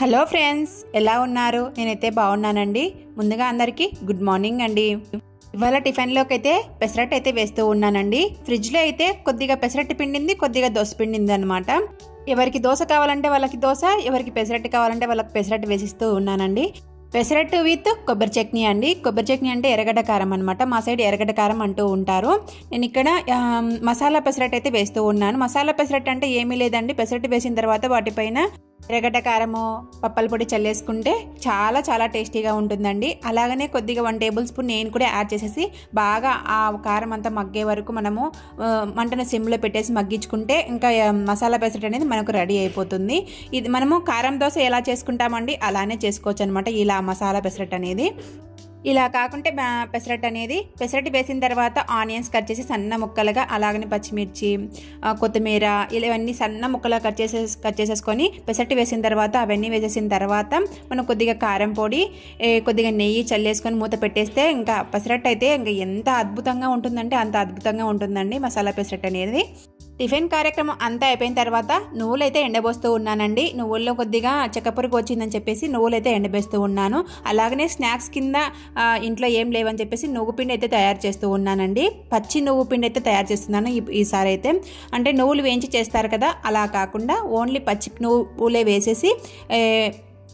Hello friends, ఎలా ఉన్నారు? నేనైతే బాగున్నానండి. ముందుగా అందరికీ గుడ్ మార్నింగ్ అండి. ఇవాళ టిఫిన్లోకి అయితే పెసరట్టు అయితే వేస్తూ ఉన్నానండి. ఫ్రిడ్జ్లో అయితే కొద్దిగా పెసరట్టు పిండింది, కొద్దిగా దోశ పిండింది అనమాట. ఎవరికి దోశ కావాలంటే వాళ్ళకి దోశ, ఎవరికి పెసరట్టు కావాలంటే వాళ్ళకి పెసరట్టు వేసిస్తూ ఉన్నానండి. పెసరట్టు విత్ కొబ్బరి చట్నీ అండి. కొబ్బరి చట్నీ అంటే ఎర్రగడ్డ కారం అనమాట. మా సైడ్ ఎర్రగడ్డ కారం అంటూ ఉంటారు. నేను ఇక్కడ మసాలా పెసరట్టు అయితే వేస్తూ ఉన్నాను. మసాలా పెసరట్టు అంటే ఏమీ లేదండి, పెసరట్టు వేసిన తర్వాత వాటిపైన ఎర్రగడ్డ కారము, పప్పల పొడి చల్లేసుకుంటే చాలా చాలా టేస్టీగా ఉంటుందండి. అలాగనే కొద్దిగా 1 టేబుల్ స్పూన్ నేను కూడా యాడ్ చేసేసి బాగా ఆ కారం అంతా మగ్గే వరకు మనము మంటను సిమ్లో పెట్టేసి మగ్గించుకుంటే ఇంకా మసాలా పెసరట్టు అనేది మనకు రెడీ అయిపోతుంది. ఇది మనము కారం దోశ ఎలా చేసుకుంటామండి అలానే చేసుకోవచ్చు అనమాట. ఇలా మసాలా పెసరట్టు అనేది ఇలా కాకుంటే పెసరట్టు అనేది పెసరట్టు వేసిన తర్వాత ఆనియన్స్ కట్ చేసి సన్న ముక్కలుగా, అలాగనే పచ్చిమిర్చి, కొత్తిమీర ఇవన్నీ సన్న ముక్కలుగా కట్ చేసేసుకొని పెసరట్టు వేసిన తర్వాత అవన్నీ వేసేసిన తర్వాత మనం కొద్దిగా కారం పొడి, కొద్దిగా నెయ్యి చల్లేసుకొని మూత పెట్టేస్తే ఇంకా పెసరట్టు అయితే ఇంకా ఎంత అద్భుతంగా ఉంటుందంటే అంత అద్భుతంగా ఉంటుందండి మసాలా పెసరట్టు అనేది. టిఫిన్ కార్యక్రమం అంతా అయిపోయిన తర్వాత నువ్వులైతే ఎండబోస్తూ ఉన్నానండి. నువ్వుల్లో కొద్దిగా చెక్కపురుగు వచ్చిందని చెప్పేసి నువ్వులైతే ఎండబేస్తూ ఉన్నాను. అలాగనే స్నాక్స్ కింద ఇంట్లో ఏం లేవని చెప్పేసి నువ్వు పిండి అయితే తయారు చేస్తూ ఉన్నానండి. పచ్చి నువ్వు పిండి అయితే తయారు చేస్తున్నాను ఈసారి అయితే. అంటే నువ్వులు వేయించి చేస్తారు కదా, అలా కాకుండా ఓన్లీ పచ్చి నువ్వులే వేసేసి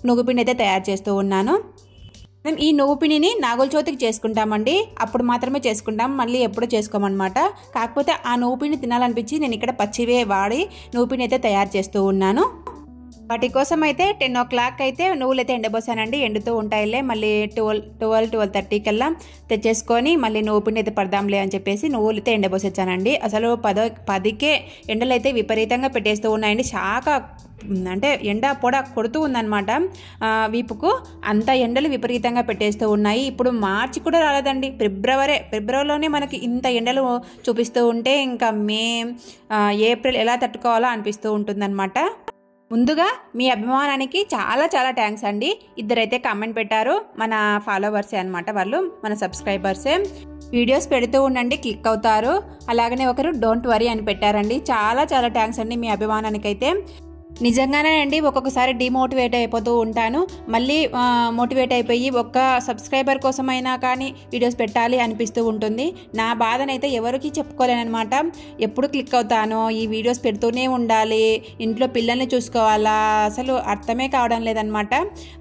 నువ్వు పిండి అయితే తయారు చేస్తూ ఉన్నాను. మేము ఈ నువ్వు పిండిని నాగుల చవితికి చేసుకుంటామండి. అప్పుడు మాత్రమే చేసుకుంటాం, మళ్ళీ ఎప్పుడు చేసుకోమన్నమాట. కాకపోతే ఆ నువ్వు పిండి తినాలనిపించి నేను ఇక్కడ పచ్చివే వాడి నువ్వు పిండి అయితే తయారు చేస్తూ ఉన్నాను. వాటి కోసం అయితే 10 o'clock అయితే నువ్వులు అయితే ఎండబోసానండి. ఎండుతూ ఉంటాయిలే, మళ్ళీ 12-12:30 కల్లా తెచ్చేసుకొని మళ్ళీ నువ్వు పిండి అయితే పడదాంలే అని చెప్పేసి నువ్వులు అయితే ఎండబోసొచ్చానండి. అసలు 10కే ఎండలు అయితే విపరీతంగా పెట్టేస్తూ ఉన్నాయండి. అంటే ఎండ పొడ కొడుతూ ఉందన్నమాట వీపుకు. అంత ఎండలు విపరీతంగా పెట్టేస్తూ ఉన్నాయి. ఇప్పుడు మార్చి కూడా రాలేదండి, ఫిబ్రవరిలోనే మనకి ఇంత ఎండలు చూపిస్తూ ఉంటే ఇంకా మే, ఏప్రిల్ ఎలా తట్టుకోవాలో అనిపిస్తూ ఉంటుందన్నమాట. ముందుగా మీ అభిమానానికి చాలా చాలా థ్యాంక్స్ అండి. ఇద్దరైతే కామెంట్ పెట్టారు, మన ఫాలోవర్సే అనమాట, వాళ్ళు మన సబ్స్క్రైబర్సే. వీడియోస్ పెడుతూ ఉండండి, క్లిక్ అవుతారు. అలాగనే ఒకరు డోంట్ వరీ అని పెట్టారండి. చాలా చాలా థ్యాంక్స్ అండి మీ అభిమానానికైతే. నిజంగానే అండి, ఒక్కొక్కసారి డిమోటివేట్ అయిపోతూ ఉంటాను. మళ్ళీ మోటివేట్ అయిపోయి ఒక్క సబ్స్క్రైబర్ కోసమైనా కానీ వీడియోస్ పెట్టాలి అనిపిస్తూ ఉంటుంది. నా బాధనైతే ఎవరికి చెప్పుకోలేనమాట. ఎప్పుడు క్లిక్ అవుతానో, ఈ వీడియోస్ పెడుతూనే ఉండాలి, ఇంట్లో పిల్లల్ని చూసుకోవాలా, అసలు అర్థమే కావడం లేదనమాట.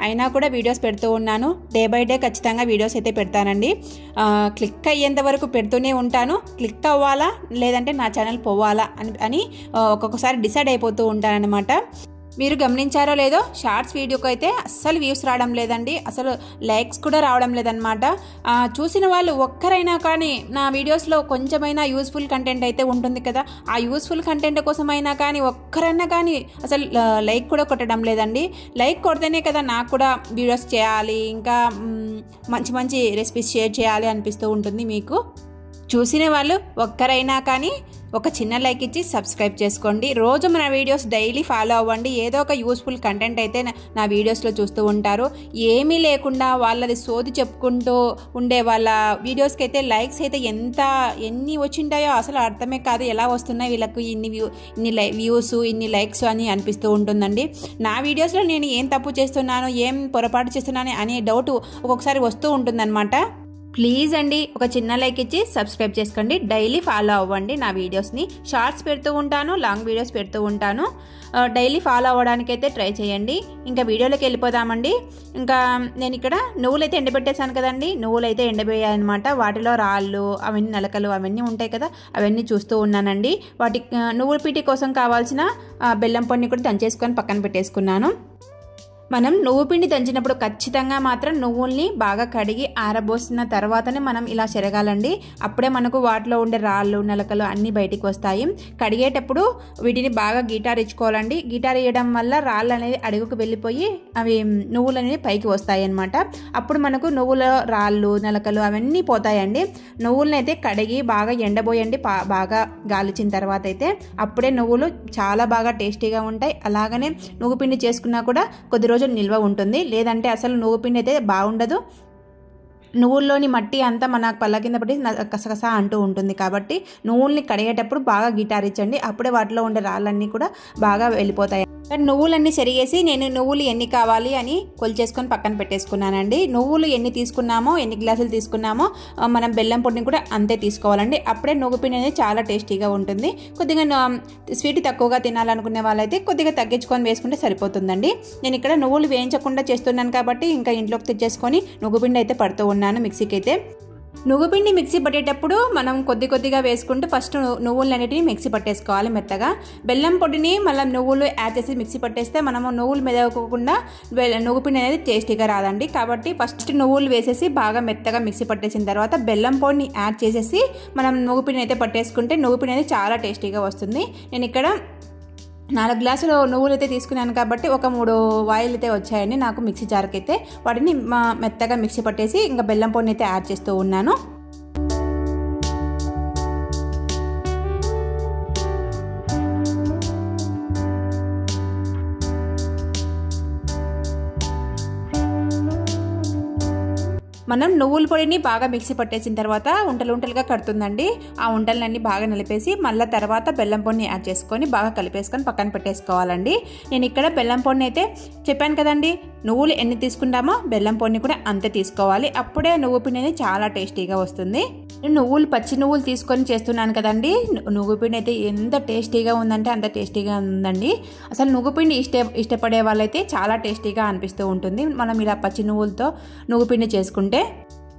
అయినా కూడా వీడియోస్ పెడుతూ ఉన్నాను. డే బై డే ఖచ్చితంగా వీడియోస్ అయితే పెడతానండి. క్లిక్ అయ్యేంత వరకు పెడుతూనే ఉంటాను. క్లిక్ అవ్వాలా లేదంటే నా ఛానల్ పోవాలా అని ఒక్కొక్కసారి డిసైడ్ అయిపోతూ ఉంటానన్నమాట. మీరు గమనించారో లేదో, షార్ట్స్ వీడియోకి అయితే అస్సలు వ్యూస్ రావడం లేదండి, అసలు లైక్స్ కూడా రావడం లేదనమాట. చూసిన వాళ్ళు ఒక్కరైనా కానీ నా వీడియోస్లో కొంచెమైనా యూస్ఫుల్ కంటెంట్ అయితే ఉంటుంది కదా, ఆ యూస్ఫుల్ కంటెంట్ కోసమైనా కానీ ఒక్కరైనా కానీ అసలు లైక్ కూడా కొట్టడం లేదండి. లైక్ కొడితేనే కదా నాకు కూడా వీడియోస్ చేయాలి, ఇంకా మంచి మంచి రెసిపీస్ షేర్ చేయాలి అనిపిస్తూ ఉంటుంది. మీకు చూసిన వాళ్ళు ఒక్కరైనా కానీ ఒక చిన్న లైక్ ఇచ్చి సబ్స్క్రైబ్ చేసుకోండి. రోజు మన వీడియోస్ డైలీ ఫాలో అవ్వండి. ఏదో ఒక యూస్ఫుల్ కంటెంట్ అయితే నా వీడియోస్లో చూస్తూ ఉంటారు. ఏమీ లేకుండా వాళ్ళది సోది చెప్పుకుంటూ ఉండే వాళ్ళ వీడియోస్కి అయితే లైక్స్ అయితే ఎన్ని వచ్చింటాయో అసలు అర్థమే కాదు. ఎలా వస్తున్నాయి వీళ్ళకు ఇన్ని వ్యూస్, ఇన్ని లైక్స్ అని అనిపిస్తూ ఉంటుందండి. నా వీడియోస్లో నేను ఏం తప్పు చేస్తున్నాను, ఏం పొరపాటు చేస్తున్నాను అనే డౌట్ ఒక్కొక్కసారి వస్తూ ఉంటుందన్నమాట. ప్లీజ్ అండి, ఒక చిన్న లైక్ ఇచ్చి సబ్స్క్రైబ్ చేసుకోండి. డైలీ ఫాలో అవ్వండి నా వీడియోస్ని. షార్ట్స్ పెడుతూ ఉంటాను, లాంగ్ వీడియోస్ పెడుతూ ఉంటాను. డైలీ ఫాలో అవ్వడానికైతే ట్రై చేయండి. ఇంకా వీడియోలోకి వెళ్ళిపోదామండి. ఇంకా నేను ఇక్కడ నువ్వులైతే ఎండబెట్టేశాను కదండి. నువ్వులైతే ఎండబెయ్యాలన్నమాట. వాటిలో రాళ్ళు, అవన్నీ నలకలు అవన్నీ ఉంటాయి కదా, అవన్నీ చూస్తూ ఉన్నానండి. నువ్వుల పీటి కోసం కావాల్సిన బెల్లం పొడిని కూడా దంచేసుకొని పక్కన పెట్టేసుకున్నాను. మనం నువ్వు పిండి దంచినప్పుడు ఖచ్చితంగా మాత్రం నువ్వుల్ని బాగా కడిగి ఆరబోసిన తర్వాతనే మనం ఇలా చెరగాలండి. అప్పుడే మనకు వాటిలో ఉండే రాళ్ళు, నలకలు అన్నీ బయటికి వస్తాయి. కడిగేటప్పుడు వీటిని బాగా గీటార్ ఇచ్చుకోవాలండి. గీటార్ వేయడం వల్ల రాళ్ళు అనేది అడుగుకు వెళ్ళిపోయి అవి నువ్వులు అనేది పైకి వస్తాయి అన్నమాట. అప్పుడు మనకు నువ్వుల రాళ్ళు, నలకలు అవన్నీ పోతాయండి. నువ్వులని అయితే కడిగి బాగా ఎండబోయండి, బాగా గాలిచిన తర్వాత అయితే అప్పుడే నువ్వులు చాలా బాగా టేస్టీగా ఉంటాయి. అలాగనే నువ్వు పిండి చేసుకున్నా కూడా కొద్ది రోజులు నిల్వ ఉంటుంది, లేదంటే అసలు నువ్వు పిండి అయితే బాగుండదు. నువ్వుల్లోని మట్టి అంతా మన పళ్ళ కింద పడి కసకస అంటూ ఉంటుంది. కాబట్టి నువ్వుల్ని కడిగేటప్పుడు బాగా గిటారించండి, అప్పుడే వాటిలో ఉండే రాళ్ళన్నీ కూడా బాగా వెళ్ళిపోతాయి. నువ్వులన్నీ చెరిగేసి నేను నువ్వులు ఎన్ని కావాలి అని కొలిచేసుకొని పక్కన పెట్టేసుకున్నానండి. నువ్వులు ఎన్ని తీసుకున్నామో, ఎన్ని గ్లాసులు తీసుకున్నామో మనం బెల్లం పొడిని కూడా అంతే తీసుకోవాలండి. అప్పుడే నువ్వుపిండి అనేది చాలా టేస్టీగా ఉంటుంది. కొద్దిగా స్వీట్ తక్కువగా తినాలనుకునే వాళ్ళైతే కొద్దిగా తగ్గించుకొని వేసుకుంటే సరిపోతుందండి. నేను ఇక్కడ నువ్వులు వేయించకుండా చేస్తున్నాను కాబట్టి ఇంకా ఇంట్లోకి తెచ్చేసుకొని నువ్వుపిండి అయితే పడుతూ ఉన్నాను మిక్సీకి అయితే. నువ్వుపిండి మిక్సీ పట్టేటప్పుడు మనం కొద్దిగా వేసుకుంటూ ఫస్ట్ నువ్వులన్నిటిని మిక్సీ పట్టేసుకోవాలి మెత్తగా. బెల్లం పొడిని మళ్ళీ నువ్వులు యాడ్ చేసి మిక్సీ పట్టేస్తే మనము నువ్వులు మెదగకుండా నువ్వుపిండి అనేది టేస్టీగా రాదండి. కాబట్టి ఫస్ట్ నువ్వులు వేసేసి బాగా మెత్తగా మిక్సీ పట్టేసిన తర్వాత బెల్లం పొడిని యాడ్ చేసేసి మనం నువ్వుపిండి అయితే పట్టేసుకుంటే నువ్వుపిండి అనేది చాలా టేస్టీగా వస్తుంది. నేను ఇక్కడ 4 గ్లాసులు నువ్వులు అయితే తీసుకున్నాను కాబట్టి ఒక 3 వాయిలు అయితే వచ్చాయండి నాకు మిక్సీ జార్కి అయితే. వాటిని మెత్తగా మిక్సీ పట్టేసి ఇంకా బెల్లం పొడిని అయితే యాడ్ చేస్తూ ఉన్నాను. మనం నువ్వుల పొడిని బాగా మిక్సీ పట్టేసిన తర్వాత ఉంటలుగా కడుతుందండి. ఆ ఉంటలన్నీ బాగా నలిపేసి మళ్ళీ తర్వాత బెల్లం పొడిని యాడ్ చేసుకొని బాగా కలిపేసుకొని పక్కన పెట్టేసుకోవాలండి. నేను ఇక్కడ బెల్లం పొడిని అయితే చెప్పాను కదండి, నువ్వులు ఎన్ని తీసుకుంటామో బెల్లం పొడిని కూడా అంతే తీసుకోవాలి. అప్పుడే నువ్వు పిండి అనేది చాలా టేస్టీగా వస్తుంది. నేను పచ్చి నువ్వులు తీసుకొని చేస్తున్నాను కదండి. నువ్వు పిండి అయితే ఎంత టేస్టీగా ఉందంటే అంత టేస్టీగా ఉందండి. అసలు నువ్వు పిండి ఇష్టపడే వాళ్ళైతే చాలా టేస్టీగా అనిపిస్తూ ఉంటుంది మనం ఇలా పచ్చి నువ్వులతో నువ్వు పిండి చేసుకుంటే.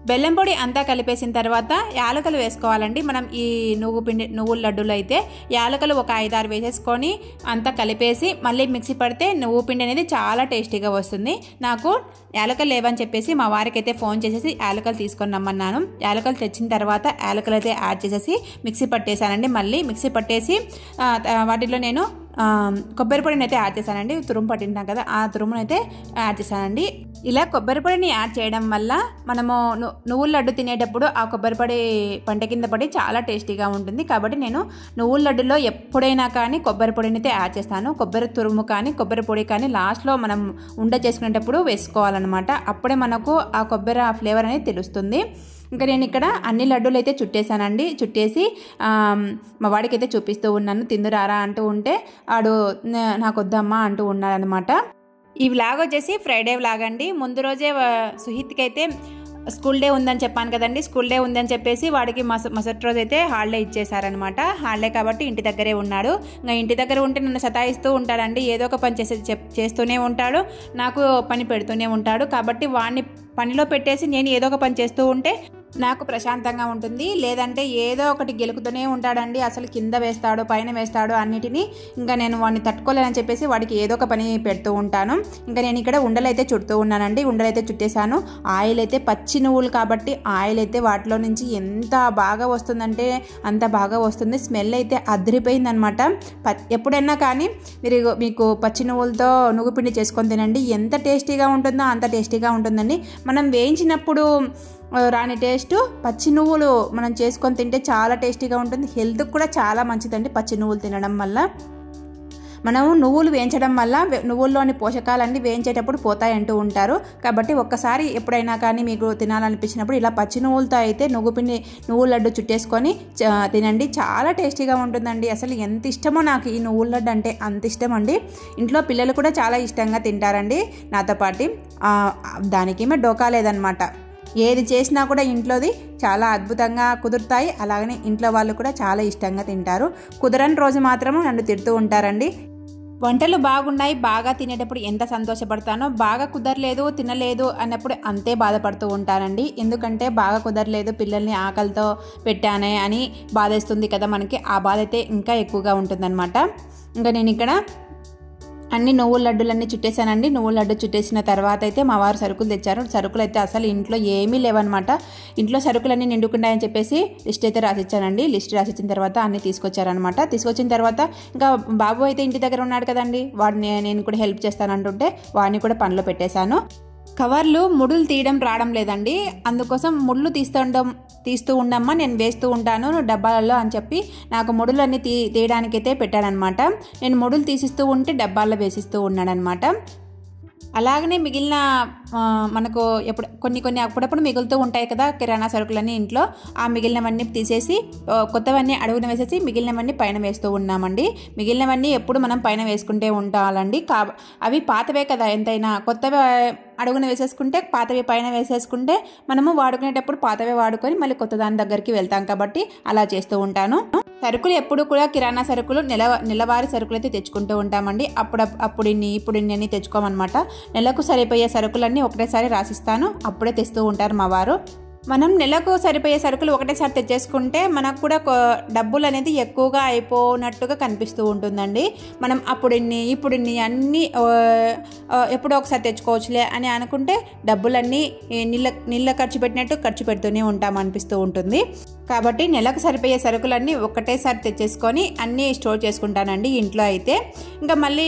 బెల్లం పొడి అంతా కలిపేసిన తర్వాత యాలకులు వేసుకోవాలండి. మనం ఈ నువ్వుల లడ్డూలు అయితే యాలకులు ఒక 5-6 వేసేసుకొని అంతా కలిపేసి మళ్ళీ మిక్సీ పడితే నువ్వు పిండి అనేది చాలా టేస్టీగా వస్తుంది. నాకు యాలకులు లేవని చెప్పేసి మా వారికి అయితే ఫోన్ చేసేసి యాలకులు తీసుకొని రమ్మన్నాను. యాలకులు తెచ్చిన తర్వాత యాలకులు అయితే యాడ్ చేసేసి మిక్సీ పట్టేశానండి. మళ్ళీ మిక్సీ పట్టేసి వాటిలో నేను కొబ్బరి పొడిని అయితే యాడ్ చేశానండి. తురుము పట్టింటాం కదా, ఆ తురుమును అయితే యాడ్ చేశానండి. ఇలా కొబ్బరి పొడిని యాడ్ చేయడం వల్ల మనము నువ్వుల లడ్డు తినేటప్పుడు ఆ కొబ్బరి పొడి పంట కింద పడి చాలా టేస్టీగా ఉంటుంది. కాబట్టి నేను నువ్వుల లడ్డులో ఎప్పుడైనా కానీ కొబ్బరి పొడిని అయితే యాడ్ చేస్తాను. కొబ్బరి తురుము కానీ కొబ్బరి పొడి కానీ లాస్ట్లో మనం ఉండ చేసుకునేటప్పుడు వేసుకోవాలన్నమాట. అప్పుడే మనకు ఆ కొబ్బరి ఆ ఫ్లేవర్ అనేది తెలుస్తుంది. ఇంకా నేను ఇక్కడ అన్ని లడ్డూలు అయితే చుట్టేసానండి. చుట్టేసి మా వాడికి అయితే చూపిస్తూ ఉన్నాను. తిందురారా అంటూ ఉంటే వాడు నాకు వద్దమ్మా అంటూ ఉన్నాడనమాట. ఈ వ్లాగ్ వచ్చేసి ఫ్రైడే వ్లాగ్ అండి. ముందు రోజే సుహిత్కి అయితే స్కూల్ డే ఉందని చెప్పాను కదండి. స్కూల్ డే ఉందని చెప్పేసి వాడికి మసటి రోజు అయితే హాలిడే ఇచ్చేసారనమాట. హాలిడే కాబట్టి ఇంటి దగ్గరే ఉన్నాడు. ఇంకా ఇంటి దగ్గర ఉంటే నన్ను సతాయిస్తూ ఉంటాడండి. ఏదో ఒక పని చేస్తూనే ఉంటాడు, నాకు పని పెడుతూనే ఉంటాడు. కాబట్టి వాడిని పనిలో పెట్టేసి నేను ఏదో ఒక పని చేస్తూ ఉంటే నాకు ప్రశాంతంగా ఉంటుంది. లేదంటే ఏదో ఒకటి గెలుకుతూనే ఉంటాడండి. అసలు కింద వేస్తాడు, పైన వేస్తాడు అన్నిటినీ. ఇంకా నేను వాడిని తట్టుకోలేనని చెప్పేసి వాడికి ఏదో ఒక పని పెడుతూ ఉంటాను. ఇంకా నేను ఇక్కడ ఉండలు అయితే చుడుతూ ఉన్నానండి. ఉండలు అయితే చుట్టేశాను. ఆయిల్ అయితే పచ్చి నువ్వులు కాబట్టి ఆయిల్ అయితే వాటిలో నుంచి ఎంత బాగా వస్తుందంటే అంత బాగా వస్తుంది. స్మెల్ అయితే అదిరిపోయిందనమాట. ఎప్పుడైనా కానీ మీకు పచ్చి నువ్వులతో నువ్వు పిండి చేసుకొని తినండి. ఎంత టేస్టీగా ఉంటుందో అంత టేస్టీగా ఉంటుందండి. మనం వేయించినప్పుడు రాని టేస్ట్ పచ్చి నువ్వులు మనం చేసుకొని తింటే చాలా టేస్టీగా ఉంటుంది. హెల్త్కి కూడా చాలా మంచిదండి పచ్చి నువ్వులు తినడం వల్ల. మనము నువ్వులు వేయించడం వల్ల నువ్వుల్లోని పోషకాలన్నీ వేయించేటప్పుడు పోతాయంటూ ఉంటారు. కాబట్టి ఒక్కసారి ఎప్పుడైనా కానీ మీకు తినాలనిపించినప్పుడు ఇలా పచ్చి నువ్వులతో అయితే నువ్వుల లడ్డు చుట్టేసుకొని తినండి. చాలా టేస్టీగా ఉంటుందండి. అసలు ఎంత ఇష్టమో నాకు ఈ నువ్వుల లడ్డు అంటే అంత ఇష్టం అండి. ఇంట్లో పిల్లలు కూడా చాలా ఇష్టంగా తింటారండి నాతో పాటు. దానికేమీ డోకా లేదనమాట. ఏది చేసినా కూడా ఇంట్లోది చాలా అద్భుతంగా కుదురుతాయి. అలాగనే ఇంట్లో వాళ్ళు కూడా చాలా ఇష్టంగా తింటారు. కుదరని రోజు మాత్రము నన్ను తిడుతూ ఉంటారండి. వంటలు బాగున్నాయి బాగా తినేటప్పుడు ఎంత సంతోషపడతానో, బాగా కుదరలేదు తినలేదు అన్నప్పుడు అంతే బాధపడుతూ ఉంటానండి. ఎందుకంటే బాగా కుదరలేదు, పిల్లల్ని ఆకలితో పెట్టానే అని బాధేస్తుంది కదా మనకి. ఆ బాధ అయితే ఇంకా ఎక్కువగా ఉంటుందన్నమాట. ఇంకా నేను ఇక్కడ అన్ని నువ్వుల లడ్డులన్నీ చుట్టేసానండి. నువ్వుల లడ్డు చుట్టేసిన తర్వాత అయితే మా వారు సరుకులు తెచ్చారు. సరుకులు అయితే అసలు ఇంట్లో ఏమీ లేవన్నమాట. ఇంట్లో సరుకులన్నీ నిండుకున్నాయని చెప్పేసి లిస్ట్ అయితే రాసిచ్చానండి. లిస్ట్ రాసిచ్చిన తర్వాత అన్నీ తీసుకొచ్చారనమాట. తీసుకొచ్చిన తర్వాత ఇంకా బాబు అయితే ఇంటి దగ్గర ఉన్నాడు కదండి, వాడిని నేను కూడా హెల్ప్ చేస్తానంటుంటే వాడిని కూడా పనిలో పెట్టేశాను. కవర్లు ముడులు తీయడం రావడం లేదండి. అందుకోసం ముళ్ళు తీస్తూ ఉండమ్మా, నేను వేస్తూ ఉంటాను డబ్బాలలో అని చెప్పి నాకు ముడులన్నీ తీయడానికైతే పెట్టాడనమాట. నేను ముడులు తీసిస్తూ ఉంటే డబ్బాల్లో వేసిస్తూ ఉన్నాడనమాట. అలాగనే మిగిలిన మనకు కొన్ని అప్పుడప్పుడు మిగులుతూ ఉంటాయి కదా కిరాణా సరుకులన్నీ ఇంట్లో. ఆ మిగిలినవన్నీ తీసేసి కొత్తవన్నీ అడుగున వేసేసి మిగిలినవన్నీ పైన వేస్తూ ఉన్నామండి. మిగిలినవన్నీ ఎప్పుడు మనం పైన వేసుకుంటే ఉండాలండి. అవి పాతవే కదా, ఎంతైనా కొత్తవి అడుగున వేసేసుకుంటే పాతవి పైన వేసేసుకుంటే మనము వాడుకునేటప్పుడు పాతవే వాడుకొని మళ్ళీ కొత్త దాని దగ్గరికి వెళ్తాం కాబట్టి అలా చేస్తూ ఉంటాను. సరుకులు ఎప్పుడు కూడా కిరాణా సరుకులు నెలవారీ సరుకులు అయితే తెచ్చుకుంటూ ఉంటామండి. అప్పుడు ఇప్పుడు ఇన్ని తెచ్చుకోమన్నమాట. నెలకు సరిపోయే సరుకులన్నీ ఒకటేసారి రాసిస్తాను, అప్పుడే తెస్తూ ఉంటారు మా వారు. మనం నెలకు సరిపోయే సరుకులు ఒకటేసారి తెచ్చేసుకుంటే మనకు కూడా డబ్బులు అనేది ఎక్కువగా అయిపోయినట్టుగా కనిపిస్తూ ఉంటుందండి. మనం ఇప్పుడు ఇన్ని అన్నీ ఎప్పుడో ఒకసారి తెచ్చుకోవచ్చులే అని అనుకుంటే డబ్బులన్నీ నీళ్ళ ఖర్చు పెట్టినట్టు ఖర్చు పెడుతూనే ఉంటాం అనిపిస్తూ ఉంటుంది. కాబట్టి నెలకు సరిపోయే సరుకులన్నీ ఒకటేసారి తెచ్చేసుకొని అన్నీ స్టోర్ చేసుకుంటానండి ఇంట్లో అయితే. ఇంకా మళ్ళీ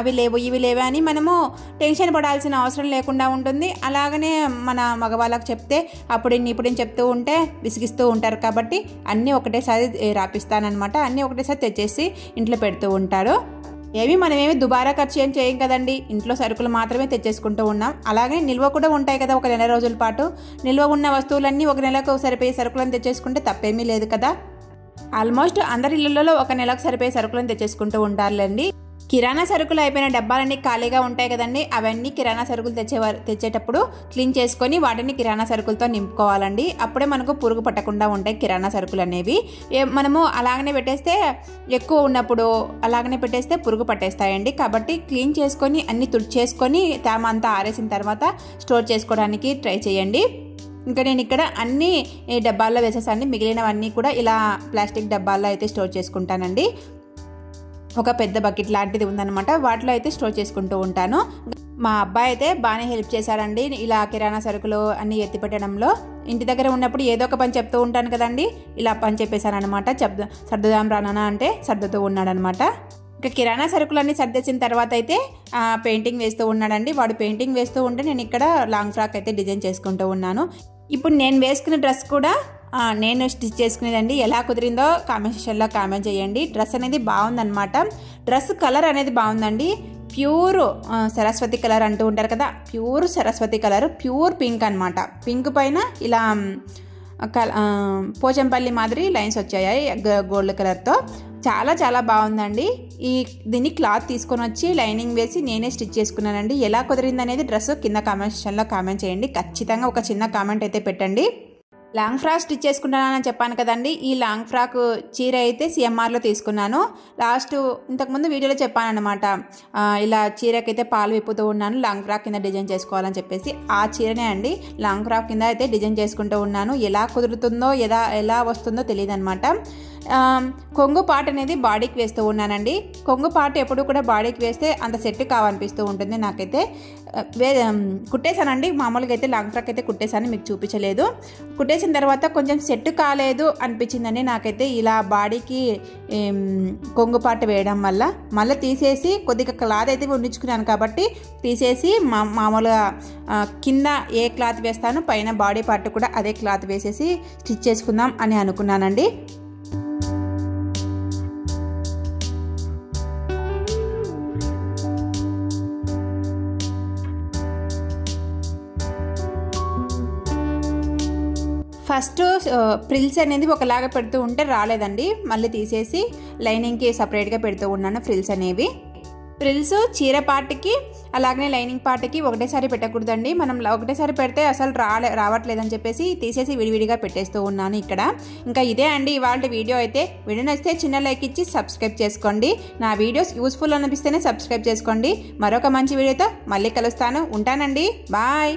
అవి లేవు ఇవి లేవు అని మనము టెన్షన్ పడాల్సిన అవసరం లేకుండా ఉంటుంది. అలాగనే మన మగవాళ్ళకి చెప్తే ఇప్పుడు చెప్తూ ఉంటే విసిగిస్తూ ఉంటారు కాబట్టి అన్నీ ఒకటేసారి రాపిస్తానమాట. అన్నీ ఒకటేసారి తెచ్చేసి ఇంట్లో పెడుతూ ఉంటారు. మనమేమి దుబారా ఖర్చు ఏం చేయం కదండి, ఇంట్లో సరుకులు మాత్రమే తెచ్చేసుకుంటూ ఉన్నాం. అలాగే నిల్వ కూడా ఉంటాయి కదా, ఒక నెల రోజుల పాటు నిల్వ ఉన్న వస్తువులన్నీ ఒక నెలకు సరిపోయే సరుకులను తెచ్చేసుకుంటే తప్పేమీ లేదు కదా. ఆల్మోస్ట్ అందరి ఇళ్లలో ఒక నెలకు సరిపోయే సరుకులను తెచ్చేసుకుంటూ ఉంటారులేండి. కిరాణా సరుకులు అయిపోయిన డబ్బాలన్నీ ఖాళీగా ఉంటాయి కదండి, అవన్నీ కిరాణా సరుకులు తెచ్చేటప్పుడు క్లీన్ చేసుకొని వాటిని కిరాణా సరుకులతో నింపుకోవాలండి. అప్పుడే మనకు పురుగు పట్టకుండా ఉంటాయి కిరాణా సరుకులు అనేవి. మనము అలాగనే పెట్టేస్తే ఎక్కువ ఉన్నప్పుడు అలాగనే పెట్టేస్తే పురుగు పట్టేస్తాయండి. కాబట్టి క్లీన్ చేసుకొని అన్ని తుడిచేసుకొని తేమ అంతా ఆరేసిన తర్వాత స్టోర్ చేసుకోవడానికి ట్రై చేయండి. ఇంకా నేను ఇక్కడ అన్ని డబ్బాల్లో వేసేసాన్ని, మిగిలినవన్నీ కూడా ఇలా ప్లాస్టిక్ డబ్బాల్లో అయితే స్టోర్ చేసుకుంటానండి. ఒక పెద్ద బకెట్ లాంటిది ఉందన్నమాట, వాటిలో అయితే స్టోర్ చేసుకుంటూ ఉంటాను. మా అబ్బాయి అయితే బాగానే హెల్ప్ చేశారండి ఇలా కిరాణా సరుకులు అన్నీ ఎత్తిపెట్టడంలో. ఇంటి దగ్గర ఉన్నప్పుడు ఏదో ఒక పని చెప్తూ ఉంటాను కదండి, ఇలా పని చెప్పేశాను అనమాట. సర్దుదాం రానా అంటే సర్దుతూ ఉన్నాడనమాట. ఇంకా కిరాణా సరుకులన్నీ సర్దేసిన తర్వాత అయితే పెయింటింగ్ వేస్తూ ఉన్నాడండి. వాడు పెయింటింగ్ వేస్తూ ఉంటే నేను ఇక్కడ లాంగ్ ఫ్రాక్ అయితే డిజైన్ చేసుకుంటూ ఉన్నాను. ఇప్పుడు నేను వేసుకున్న డ్రెస్ కూడా నేను స్టిచ్ చేసుకునేదండి. ఎలా కుదిరిందో కామెంట్ సెక్షన్లో కామెంట్ చేయండి. డ్రెస్ అనేది బాగుందన్నమాట. డ్రెస్ కలర్ అనేది బాగుందండి. ప్యూర్ సరస్వతి కలర్ అంటూ ఉంటారు కదా, pure Saraswati colour, pure pink అనమాట. పింక్ పైన ఇలా పోచంపల్లి మాదిరి లైన్స్ వచ్చాయి గోల్డ్ కలర్తో. చాలా చాలా బాగుందండి. దీన్ని క్లాత్ తీసుకొని వచ్చి లైనింగ్ వేసి నేనే స్టిచ్ చేసుకున్నానండి. ఎలా కుదిరింది అనేది డ్రెస్ కింద కామెంట్ సెక్షన్లో కామెంట్ చేయండి. ఖచ్చితంగా ఒక చిన్న కామెంట్ అయితే పెట్టండి. లాంగ్ ఫ్రాక్ స్టిచ్ చేసుకుంటానని చెప్పాను కదండి. ఈ లాంగ్ ఫ్రాక్ చీర అయితే సిఎంఆర్లో తీసుకున్నాను. ఇంతకుముందు వీడియోలో చెప్పాను అనమాట, ఇలా చీరకైతే పాలు విప్పుతూ ఉన్నాను లాంగ్ ఫ్రాక్ కింద డిజైన్ చేసుకోవాలని చెప్పేసి. ఆ చీరనే అండి లాంగ్ ఫ్రాక్ కింద అయితే డిజైన్ చేసుకుంటూ ఉన్నాను. ఎలా కుదురుతుందో ఎలా వస్తుందో తెలియదు అనమాట. కొంగు పార్ట్ అనేది బాడీకి వేస్తూ ఉన్నానండి. కొంగు పార్ట్ ఎప్పుడు కూడా బాడీకి వేస్తే అంత సెట్ కావనిపిస్తూ ఉంటుంది నాకైతే. కుట్టేశానండి, మామూలుగా అయితే లాంగ్ ఫ్రాక్ అయితే కుట్టేశాను, మీకు చూపించలేదు. కుట్టేసిన తర్వాత కొంచెం సెట్ కాలేదు అనిపించిందండి నాకైతే. ఇలా బాడీకి కొంగు పార్ట్ వేయడం వల్ల మళ్ళీ తీసేసి కొద్దిగా క్లాత్ అయితే ఉండించుకున్నాను కాబట్టి తీసేసి మామూలుగా కింద ఏ క్లాత్ వేస్తానో పైన బాడీ పార్ట్ కూడా అదే క్లాత్ వేసేసి స్టిచ్ చేసుకుందాం అని అనుకున్నానండి. ఫస్ట్ ఫ్రిల్స్ అనేది ఒకలాగా పెడుతూ ఉంటే రాలేదండి, మళ్ళీ తీసేసి లైనింగ్కి సపరేట్గా పెడుతూ ఉన్నాను ఫ్రిల్స్ అనేవి. ఫ్రిల్స్ చీర పార్ట్కి అలాగనే లైనింగ్ పార్ట్కి ఒకటేసారి పెట్టకూడదండి. మనం ఒకటేసారి పెడితే అసలు రావట్లేదని చెప్పేసి తీసేసి విడివిడిగా పెట్టేస్తూ ఉన్నాను ఇక్కడ. ఇంకా ఇదే అండి ఇవాళ వీడియో అయితే. వీడియో నచ్చితే చిన్న లైక్ ఇచ్చి సబ్స్క్రైబ్ చేసుకోండి. నా వీడియోస్ యూస్ఫుల్ అనిపిస్తేనే సబ్స్క్రైబ్ చేసుకోండి. మరొక మంచి వీడియోతో మళ్ళీ కలుస్తాను. ఉంటానండి, బాయ్.